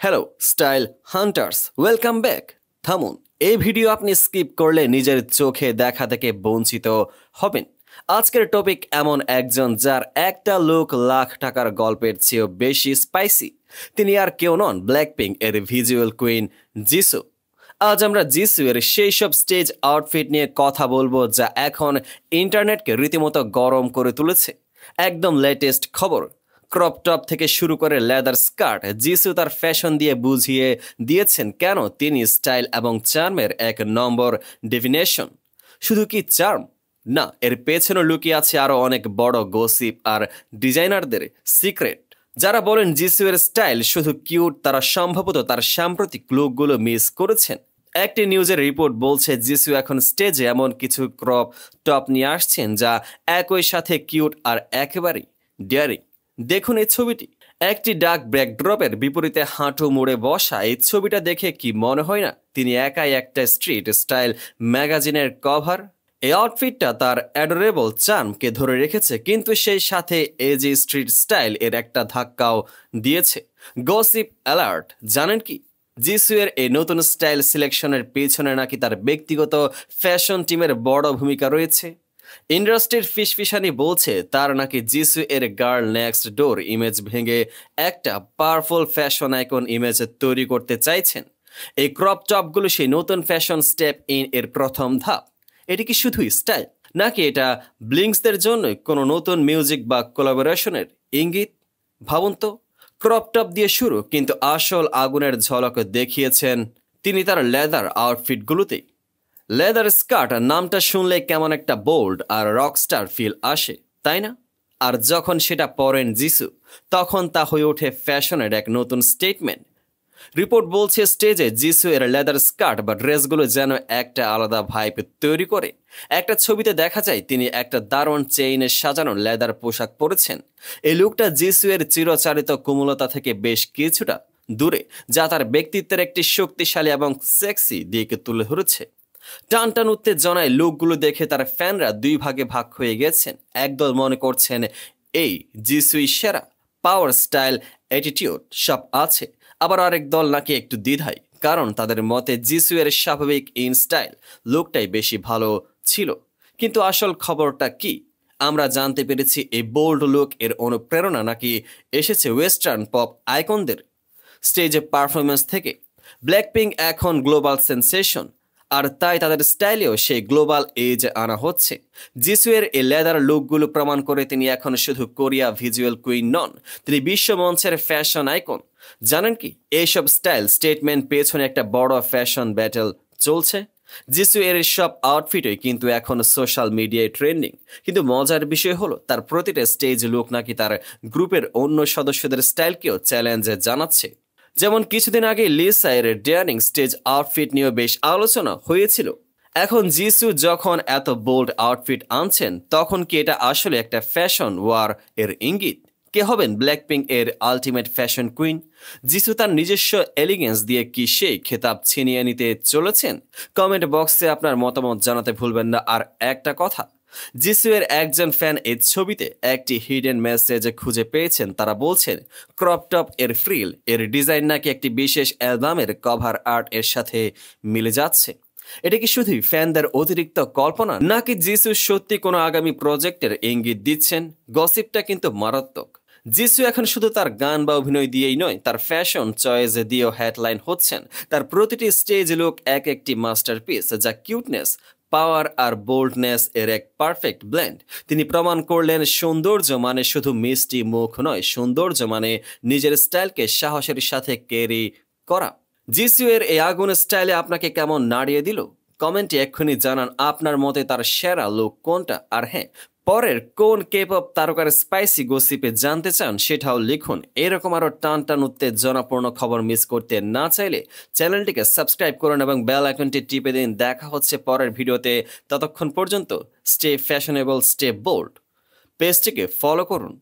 Hello style hunters, welcome back. থামুন, এই video আপনি স্কিপ করলে নিজের চোখে দেখা থেকে বঞ্চিত হবেন। আজকের টপিক এমন একজন যার একটা লুক লাখ টাকার গল্পের চেয়েও বেশি স্পাইসি। তিনি আর কেউ নন, ব্ল্যাকপিঙ্ক এর ভিজুয়াল কুইন জিসু। আজ আমরা জিসু এর সেই সব স্টেজ আউটফিট নিয়ে কথা বলবো যা এখন ইন্টারনেটকে রীতিমতো গরম করে তুলেছে। একদম লেটেস্ট খবর, ক্রপ টপ থেকে শুরু করে লেদার স্কার্ট, জিসু তার ফ্যাশন দিয়ে বুঝিয়ে দিয়েছেন কেন তিনি স্টাইল এবং চার্মের এক নম্বর ডেফিনেশন। শুধু কি চার্ম না, এর পেছনে লুকিয়ে আছে আরো অনেক বড় গসিপ আর ডিজাইনারদের সিক্রেট। যারা বলেন জিসু এর স্টাইল শুধু কিউট, তারা সম্ভবত তার সাম্প্রতিক লুকগুলো মিস করেছেন। একটি নিউজের রিপোর্ট বলছে জিসু এখন স্টেজে এমন কিছু ক্রপ টপ নিয়ে আসছেন যা একই সাথে কিউট আর একেবারেই ডেয়ারিং। দেখুন এই ছবিটি, একটি ডার্ক ব্যাকড্রপের বিপরীতে হাঁটু মুড়ে বসা। এই ছবিটা দেখে কি মনে হয় না তিনি একাই একটা স্ট্রিট স্টাইল ম্যাগাজিনের কভার? এই আউটফিটটা তার অ্যাডোরেবল চার্মকে ধরে রেখেছে, কিন্তু সেই সাথে এই যে স্ট্রিট স্টাইল এর একটা ধাক্কাও দিয়েছে। গসিপ অ্যালার্ট, জানেন কি জিসু এর এই নতুন স্টাইল সিলেকশনের পেছনে নাকি তার ব্যক্তিগত ফ্যাশন টিমের বড় ভূমিকা রয়েছে। ইন্ডাস্ট্রির ফিসফিসানি বলছে তার নাকি জিসু এর গার্ল নেক্সট ডোর ইমেজ ভেঙে একটা পাওয়ারফুল ফ্যাশন আইকন ইমেজ তৈরি করতে চাইছেন। এই ক্রপ টপগুলো সেই নতুন ফ্যাশন স্টেপ ইন এর প্রথম ধাপ। এটি কি শুধুই স্টাইল, নাকি এটা ব্লিংসদের জন্য কোনো নতুন মিউজিক বা কোলাবোরেশনের ইঙ্গিত? ভাবুন তো, ক্রপ টপ দিয়ে শুরু, কিন্তু আসল আগুনের ঝলক দেখিয়েছেন তিনি তার লেদার আউটফিটগুলোতেই। লেদার স্কার্ট নামটা শুনলে কেমন একটা বোল্ড আর রকস্টার ফিল আসে, তাই না? আর যখন সেটা পরেন জিসু, তখন তা হয়ে ওঠে ফ্যাশনের এক নতুন স্টেটমেন্ট। রিপোর্ট বলছে স্টেজে জিসু এর লেদার স্কার্ট বা ড্রেসগুলো যেন একটা আলাদা ভাইব তৈরি করে। একটা ছবিতে দেখা যায় তিনি একটা দারুণ চেইনে সাজানো লেদার পোশাক পরেছেন। এই লুকটা জিসু এর চিরচারিত কোমলতা থেকে বেশ কিছুটা দূরে, যা তার ব্যক্তিত্বের একটি শক্তিশালী এবং সেক্সি দিকে তুলে ধরেছে। টান টান উত্তেজনায় লোকগুলো দেখে তার ফ্যানরা দুই ভাগে ভাগ হয়ে গেছেন। একদল মনে করছেন এই জিসুই সেরা, পাওয়ার, স্টাইল, অ্যাটিটিউড সব আছে। আবার আরেক দল নাকি একটু দ্বিধায়, কারণ তাদের মতে জিসু এর স্বাভাবিক ইন স্টাইল লুকটাই বেশি ভালো ছিল। কিন্তু আসল খবরটা কি? আমরা জানতে পেরেছি এই বোল্ড লুক এর অনুপ্রেরণা নাকি এসেছে ওয়েস্টার্ন পপ আইকনদের স্টেজে পারফরমেন্স থেকে। ব্ল্যাকপিঙ্ক এখন গ্লোবাল সেন্সেশন, আর তাই তাদের স্টাইলেও সেই গ্লোবাল এজ আনা হচ্ছে। জিসু এর এই লেদার লুকগুলো প্রমাণ করে তিনি এখন শুধু কোরিয়া ভিজুয়াল কুইন নন, তিনি বিশ্ব মঞ্চের ফ্যাশন আইকন। জানেন কি, এইসব স্টাইল স্টেটমেন্ট পেছনে একটা বড় ফ্যাশন ব্যাটেল চলছে। জিসু এর সব আউটফিটই কিন্তু এখন সোশ্যাল মিডিয়ায় ট্রেন্ডিং। কিন্তু মজার বিষয় হলো তার প্রতিটা স্টেজ লুক নাকি তার গ্রুপের অন্য সদস্যদের স্টাইলকেও চ্যালেঞ্জ জানাচ্ছে। যেমন কিছুদিন আগে লিসা এর ডেয়ারিং স্টেজ আউটফিট নিয়েও বেশ আলোচনা হয়েছিল। এখন জিসু যখন এত বোল্ড আউটফিট আনছেন, তখন কি এটা আসলে একটা ফ্যাশন ওয়ার এর ইঙ্গিত? কে হবেন ব্ল্যাকপিঙ্ক এর আলটিমেট ফ্যাশন কুইন? জিসু তার নিজস্ব এলিগেন্স দিয়ে কি সেই খেতাব ছিনিয়ে নিতে চলেছেন? কমেন্ট বক্সে আপনার মতামত জানাতে ভুলবেন না। আর একটা কথা, জিসু এর একজন ফ্যান এই ছবিতে একটি হিডেন মেসেজ খুঁজে পেয়েছেন। তারা বলছেন ক্রপ টপ এর ফ্রিল এর ডিজাইন নাকি একটি বিশেষ অ্যালবামের কভার আর্ট এর সাথে মিলে যাচ্ছে। এটা কি শুধুই ফ্যানদের অতিরিক্ত কল্পনা, নাকি জিসু সত্যি কোনো আগামী প্রজেক্টের ইঙ্গিত দিচ্ছেন? গসিপটা কিন্তু মারাত্মক। জিসু এখন শুধু তার গান বা অভিনয় দিয়েই নয়, তার ফ্যাশন চয়েস দিয়েও হেডলাইন হচ্ছেন। তার প্রতিটি স্টেজ লুক এক একটি মাস্টারপিস, যা কিউটনেস, পাওয়ার আর বোল্ডনেস এর এক পারফেক্ট ব্লেন্ড। তিনি প্রমাণ করলেন সৌন্দর্য মানে শুধু মিষ্টি মুখ নয়, সৌন্দর্য মানে নিজের স্টাইলকে সাহসের সাথে ক্যারি করা। জিসু এর এই আগুন স্টাইলে আপনাকে কেমন নাড়িয়ে দিল? কমেন্টে এক্ষুনি জানান আপনার মতে তার সেরা লুক কোনটা। আর হ্যাঁ, পরের কোন কেপপ তারকার স্পাইসি গসিপে জানতে চান সেটাও লিখুন। এরকম আরো টান টান উত্তেজনাপূর্ণ খবর মিস করতে না চাইলে চ্যানেলটিকে সাবস্ক্রাইব করুন এবং বেল আইকনটি টিপে দিন। দেখা হচ্ছে পরের ভিডিওতে। ততক্ষণ পর্যন্ত স্টে ফ্যাশনেবল, স্টে বোল্ড, পেজটিকে ফলো করুন।